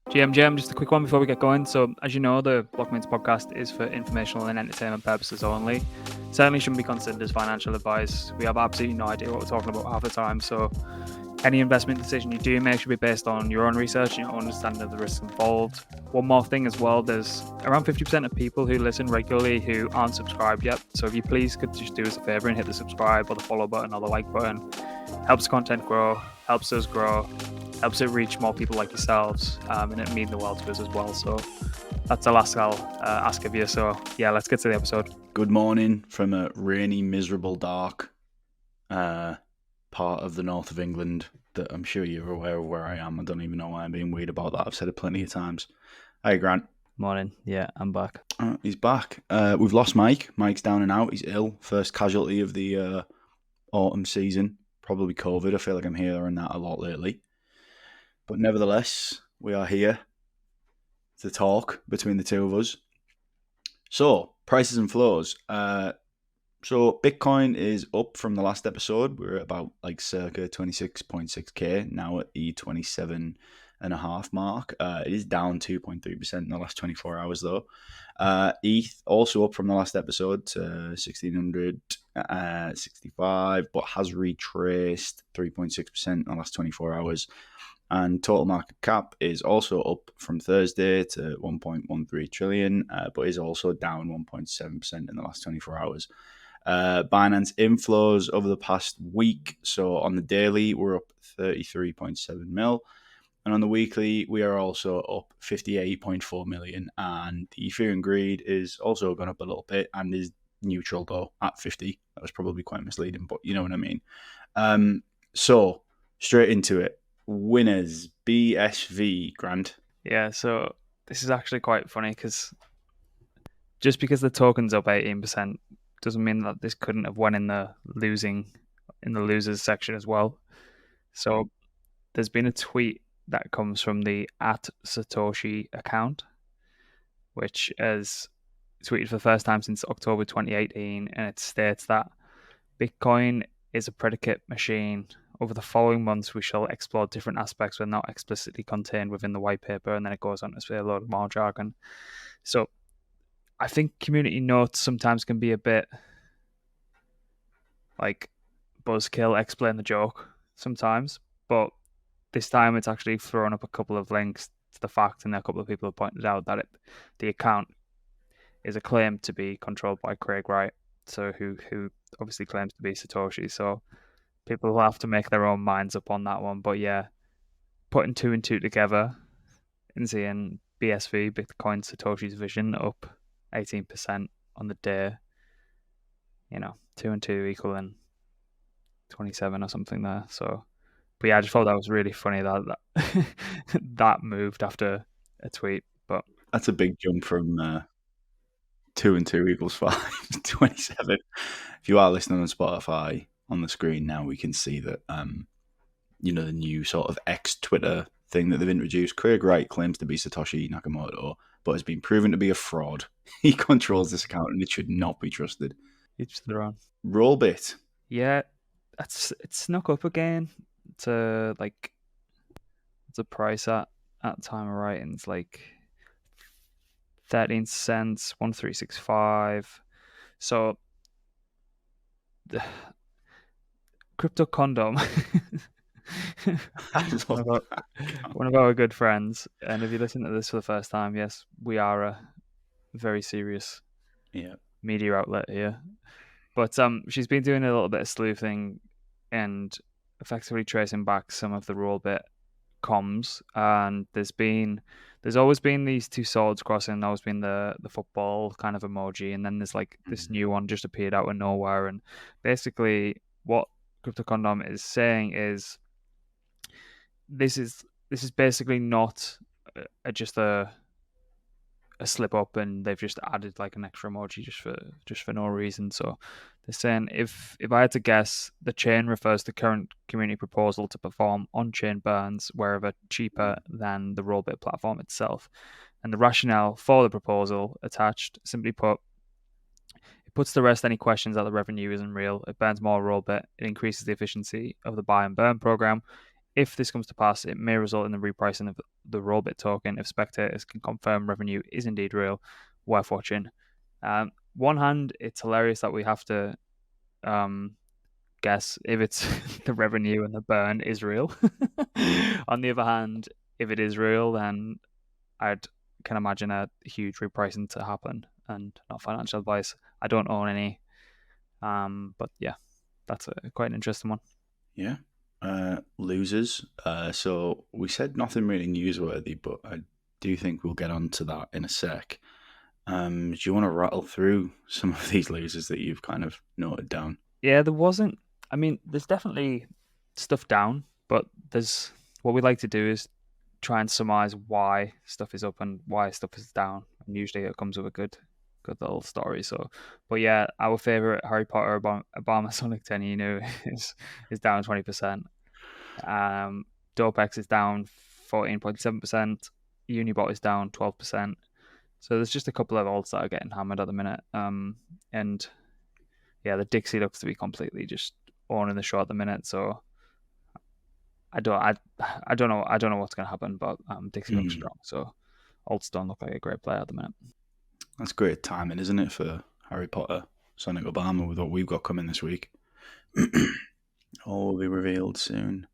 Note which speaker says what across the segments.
Speaker 1: GM, just a quick one before we get going. So, as you know, the Blocmates podcast is for informational and entertainment purposes only. Certainly shouldn't be considered as financial advice. We have absolutely no idea what we're talking about half the time. So, any investment decision you do make should be based on your own research and your own understanding of the risks involved. One more thing as well, there's around 50% of people who listen regularly who aren't subscribed yet. So, if you please could just do us a favor and hit the subscribe or the follow button or the like button. Helps content grow, helps us grow, helps it reach more people like yourselves, and it means the world to us as well. So that's the last I'll ask of you. So yeah, let's get to the episode.
Speaker 2: Good morning from a rainy, miserable, dark part of the north of England that I'm sure you're aware of where I am. I don't even know why I'm being weird about that. I've said it plenty of times. Hey, Grant.
Speaker 1: Morning. Yeah, I'm back.
Speaker 2: He's back. We've lost Mike. Mike's down and out. He's ill. First casualty of the autumn season. Probably COVID. I feel like I'm hearing that a lot lately. But nevertheless, we are here to talk between the two of us. So, prices and flows. So, Bitcoin is up from the last episode. We're at about circa 26.6k, now at the 27.5 mark. It is down 2.3% in the last 24 hours, though. ETH also up from the last episode to 1,665, but has retraced 3.6% in the last 24 hours. And total market cap is also up from Thursday to 1.13 trillion, but is also down 1.7% in the last 24 hours. Binance inflows over the past week. So on the daily, we're up 33.7 mil. And on the weekly, we are also up 58.4 million. And the Ethereum greed is also gone up a little bit and is neutral, though, at 50. That was probably quite misleading, but you know what I mean. So straight into it. Winners, BSV, Grant.
Speaker 1: Yeah, so this is actually quite funny because just because the token's up 18% doesn't mean that this couldn't have went in the losers section as well. So there's been a tweet that comes from the @Satoshi account, which has tweeted for the first time since October 2018, and it states that Bitcoin is a predicate machine. Over the following months, we shall explore different aspects that are not explicitly contained within the white paper, and then it goes on to say a lot more jargon. So I think community notes sometimes can be a bit like buzzkill, explain the joke sometimes, but this time it's actually thrown up a couple of links to the fact, and a couple of people have pointed out that the account is a claim to be controlled by Craig Wright, so who obviously claims to be Satoshi. So people will have to make their own minds up on that one. But yeah, putting two and two together and seeing BSV, Bitcoin Satoshi's vision, up 18% on the day, 2 and 2 equaling 27 or something there. So, but yeah, I just thought that was really funny that that moved after a tweet. But
Speaker 2: that's a big jump from 2 and 2 equals 5, 27. If you are listening on Spotify, on the screen now, we can see that, the new sort of X-Twitter thing that they've introduced. Craig Wright claims to be Satoshi Nakamoto, but has been proven to be a fraud. He controls this account and it should not be trusted.
Speaker 1: Each to their own.
Speaker 2: Rollbit.
Speaker 1: Yeah, it's snuck up again to it's a price at time of writing. It's 13 cents, 1365. So the crypto condom. one of our good friends, and if you listen to this for the first time, yes, we are a very serious media outlet here, but she's been doing a little bit of sleuthing and effectively tracing back some of the Rollbit comms, and there's always been these two swords crossing. Always been the football kind of emoji, and then there's this new one just appeared out of nowhere. And basically what Crypto Condom is saying is this is basically not just a slip up, and they've just added an extra emoji just for no reason. So they're saying if I had to guess, the chain refers to current community proposal to perform on-chain burns wherever cheaper than the Rollbit platform itself. And the rationale for the proposal attached, simply put, it puts to rest any questions that the revenue isn't real. It burns more Rollbit. It increases the efficiency of the buy and burn program. If this comes to pass, it may result in the repricing of the Rollbit token if spectators can confirm revenue is indeed real. Worth watching. One hand, it's hilarious that we have to guess if it's the revenue and the burn is real. On the other hand, if it is real, then I can imagine a huge repricing to happen, and not financial advice. I don't own any, but yeah, that's quite an interesting one.
Speaker 2: Yeah. Losers. So we said nothing really newsworthy, but I do think we'll get onto that in a sec. Do you want to rattle through some of these losers that you've kind of noted down?
Speaker 1: Yeah, there's definitely stuff down, but there's what we like to do is try and surmise why stuff is up and why stuff is down, and usually it comes with a good little story. So, but yeah, our favorite Harry Potter Obama Sonic 10 is down 20%. Dopex is down 14.7%. Unibot is down 12%. So there's just a couple of alts that are getting hammered at the minute. And yeah, the Dixie looks to be completely just owning the show at the minute. So I don't know what's going to happen, but Dixie looks strong. So alts don't look like a great player at the minute.
Speaker 2: That's great timing, isn't it, for Harry Potter, Sonic Obama, with what we've got coming this week? All will be revealed soon.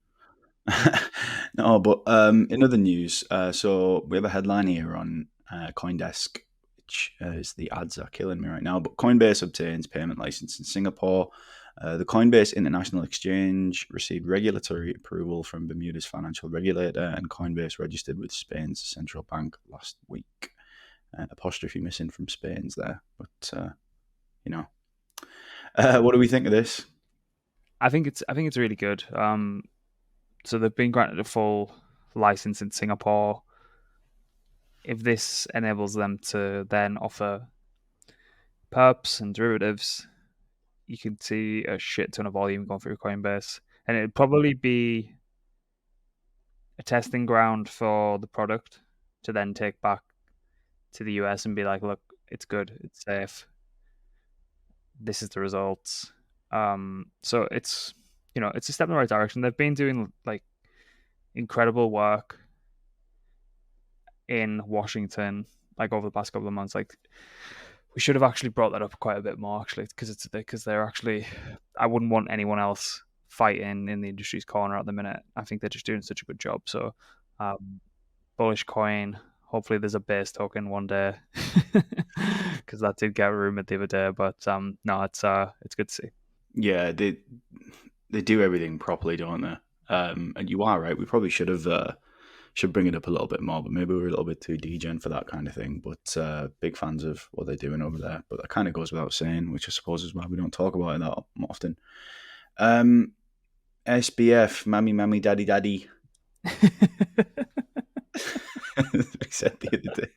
Speaker 2: No, but in other news, so we have a headline here on CoinDesk, which is the ads are killing me right now. But Coinbase obtains payment license in Singapore. The Coinbase International Exchange received regulatory approval from Bermuda's financial regulator, and Coinbase registered with Spain's central bank last week. Apostrophe missing from Spain's there, but what do we think of this?
Speaker 1: I think it's really good. So they've been granted a full license in Singapore. If this enables them to then offer perps and derivatives, you can see a shit ton of volume going through Coinbase, and it'd probably be a testing ground for the product to then take back to the US and be like, look, it's good, it's safe, this is the results. So it's it's a step in the right direction. They've been doing like incredible work in Washington like over the past couple of months. Like we should have actually brought that up quite a bit more, actually, because they're actually, I wouldn't want anyone else fighting in the industry's corner at the minute. I think they're just doing such a good job. So bullish coin. Hopefully there's a base token one day, because that did get rumored the other day. But no, it's good to see.
Speaker 2: Yeah, they do everything properly, don't they? And you are right. We probably should bring it up a little bit more, but maybe we're a little bit too degen for that kind of thing. But big fans of what they're doing over there. But that kind of goes without saying, which I suppose is why we don't talk about it that often. SBF, mammy, daddy. We said the other day.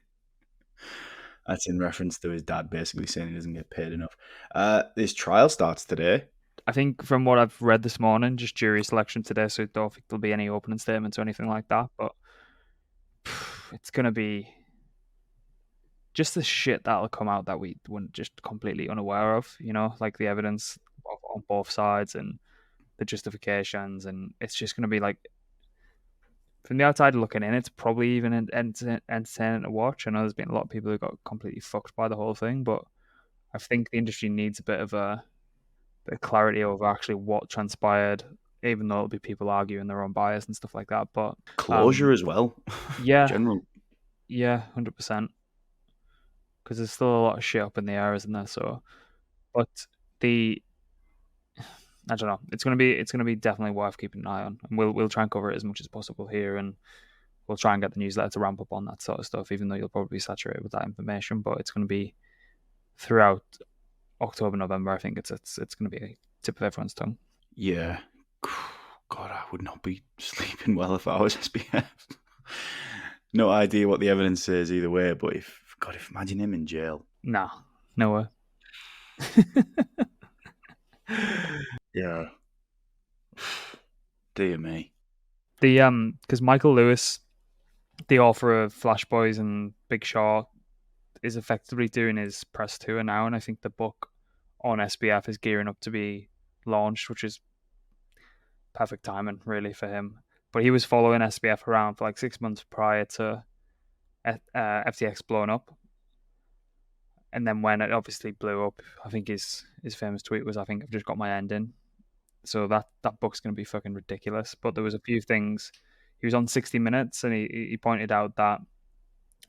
Speaker 2: That's in reference to his dad basically saying he doesn't get paid enough. This trial starts today.
Speaker 1: I think from what I've read this morning, just jury selection today, so I don't think there'll be any opening statements or anything like that. But it's going to be just the shit that'll come out that we weren't just completely unaware of, like the evidence on both sides and the justifications. And it's just going to be like, from the outside looking in, it's probably even entertaining to watch. I know there's been a lot of people who got completely fucked by the whole thing, but I think the industry needs a bit of clarity over actually what transpired, even though there'll be people arguing their own bias and stuff like that. But
Speaker 2: closure as well.
Speaker 1: Yeah.
Speaker 2: General.
Speaker 1: Yeah, 100%. Because there's still a lot of shit up in the air, isn't there? So, but I don't know. It's gonna be definitely worth keeping an eye on, and we'll try and cover it as much as possible here, and we'll try and get the newsletter to ramp up on that sort of stuff. Even though you'll probably be saturated with that information, but it's going to be throughout October, November. I think it's going to be a tip of everyone's tongue.
Speaker 2: Yeah, God, I would not be sleeping well if I was SBF. No idea what the evidence is either way, but if imagine him in jail.
Speaker 1: Nah, no way.
Speaker 2: Yeah. Dear me.
Speaker 1: Because Michael Lewis, the author of Flash Boys and Big Short, is effectively doing his press tour now, and I think the book on SBF is gearing up to be launched, which is perfect timing really for him. But he was following SBF around for like 6 months prior to FTX blowing up. And then when it obviously blew up, I think his famous tweet was, "I think I've just got my end in." So that book's going to be fucking ridiculous. But there was a few things. He was on 60 Minutes and he pointed out that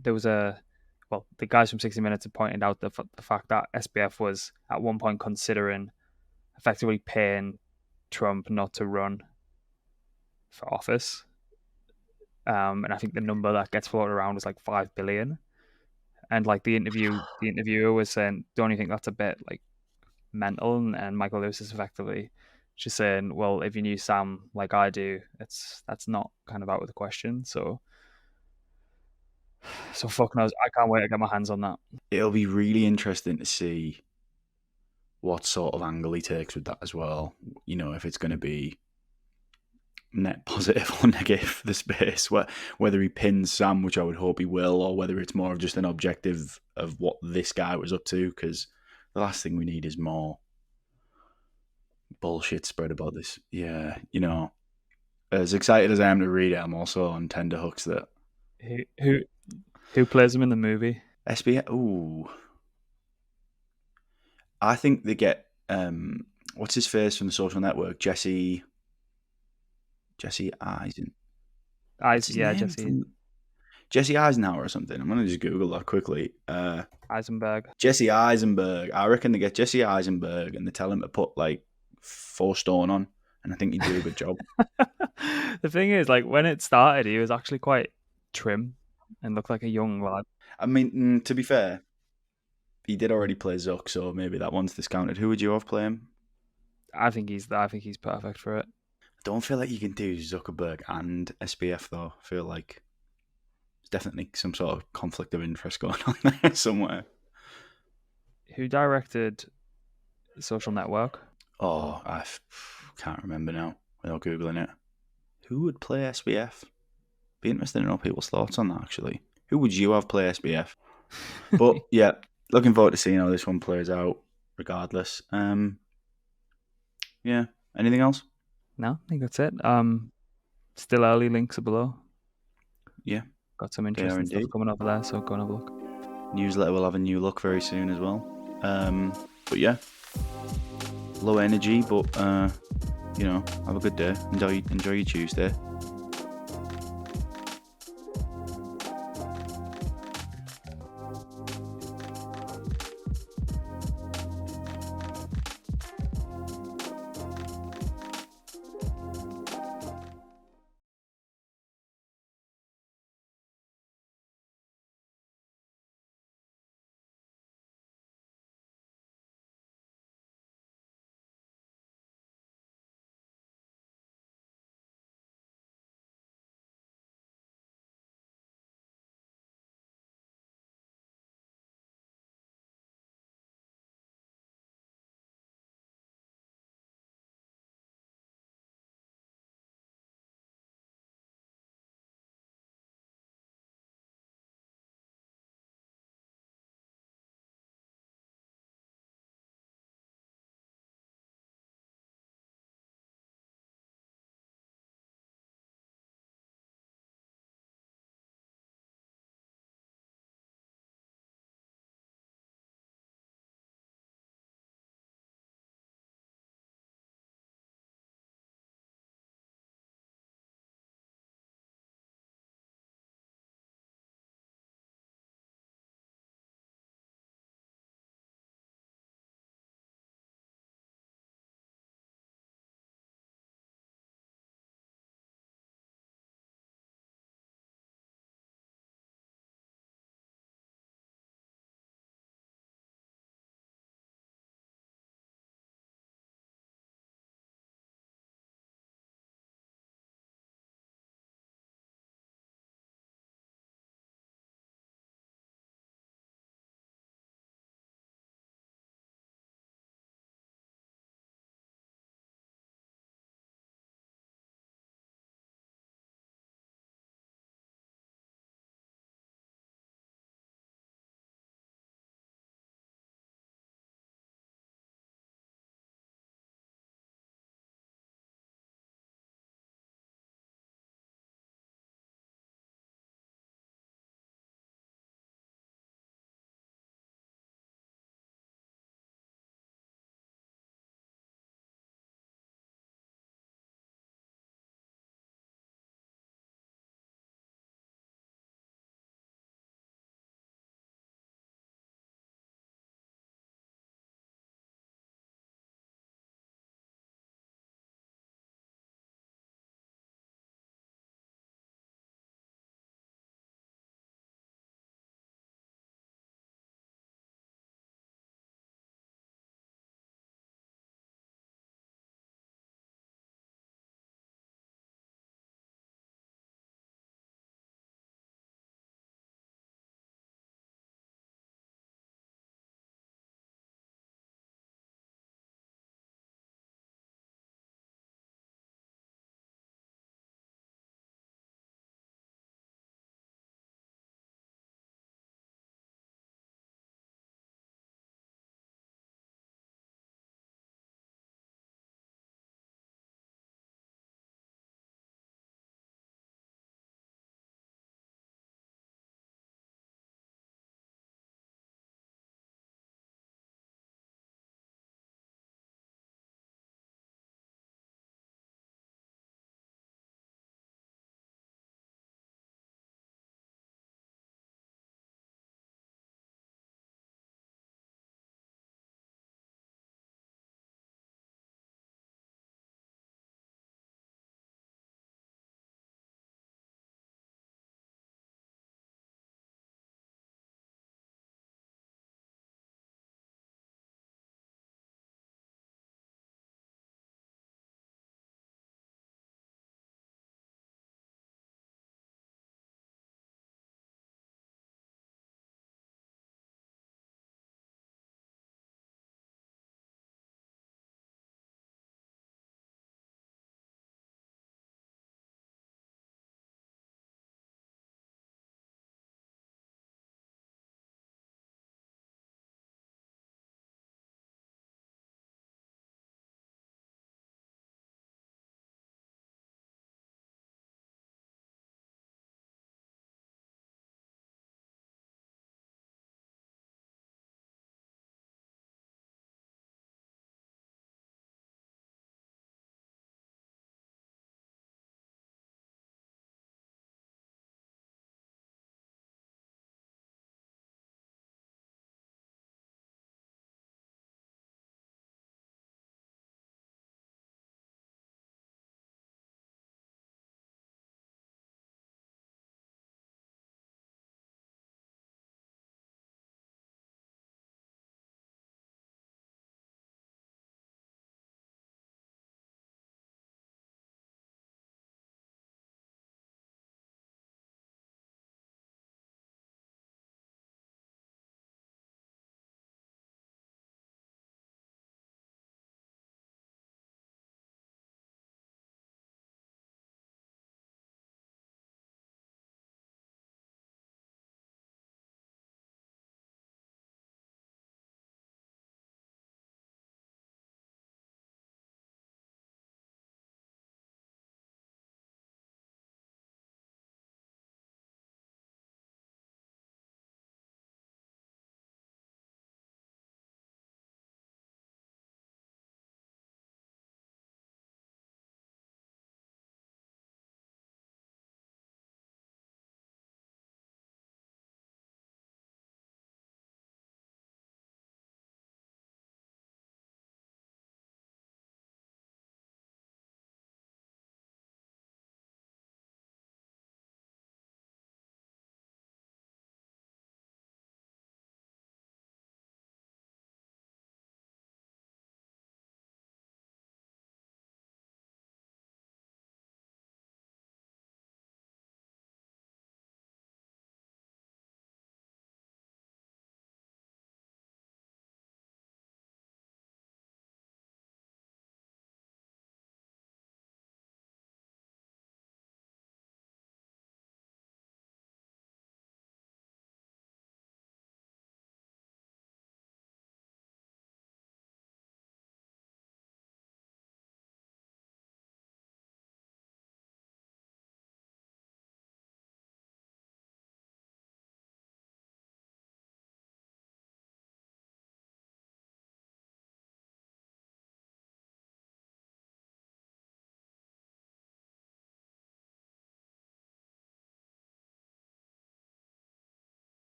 Speaker 1: there was the guys from 60 Minutes had pointed out the fact that SBF was at one point considering effectively paying Trump not to run for office. And I think the number that gets floated around was like 5 billion. And like the interviewer was saying, don't you think that's a bit like mental? And Michael Lewis is effectively just saying, well, if you knew Sam like I do, that's not kind of out of the question. So fuck knows. I can't wait to get my hands on that.
Speaker 2: It'll be really interesting to see what sort of angle he takes with that as well. You know, if it's going to be net positive or negative for the space, whether he pins Sam, which I would hope he will, or whether it's more of just an objective of what this guy was up to, because the last thing we need is more bullshit spread about this. Yeah, you know, as excited as I am to read it, I'm also on tender hooks that...
Speaker 1: Who plays him in the movie?
Speaker 2: SBF? Ooh. I think they get... what's his face from The Social Network? Jesse Eisen. Jesse Eisenhower or something. I'm going to just Google that quickly.
Speaker 1: Eisenberg.
Speaker 2: Jesse Eisenberg. I reckon they get Jesse Eisenberg and they tell him to put like 4 stone on, and I think he'd do a good job.
Speaker 1: The thing is, like, when it started, he was actually quite trim and looked like a young lad.
Speaker 2: I mean, to be fair, he did already play Zuck, so maybe that one's discounted. Who would you have play him?
Speaker 1: I think he's perfect for it.
Speaker 2: I don't feel like you can do Zuckerberg and SBF though. I feel like there's definitely some sort of conflict of interest going on there somewhere.
Speaker 1: Who directed Social Network?
Speaker 2: Oh, I can't remember now without Googling it. Who would play SBF? Be interested to know people's thoughts on that, actually. Who would you have play SBF? But yeah, looking forward to seeing how this one plays out regardless. Yeah, anything else?
Speaker 1: No, I think that's it. Still early, links are below.
Speaker 2: Yeah.
Speaker 1: Got some interesting stuff coming up there, so go and have a look.
Speaker 2: Newsletter will have a new look very soon as well. But yeah, low energy, but you know, have a good day. Enjoy your Tuesday.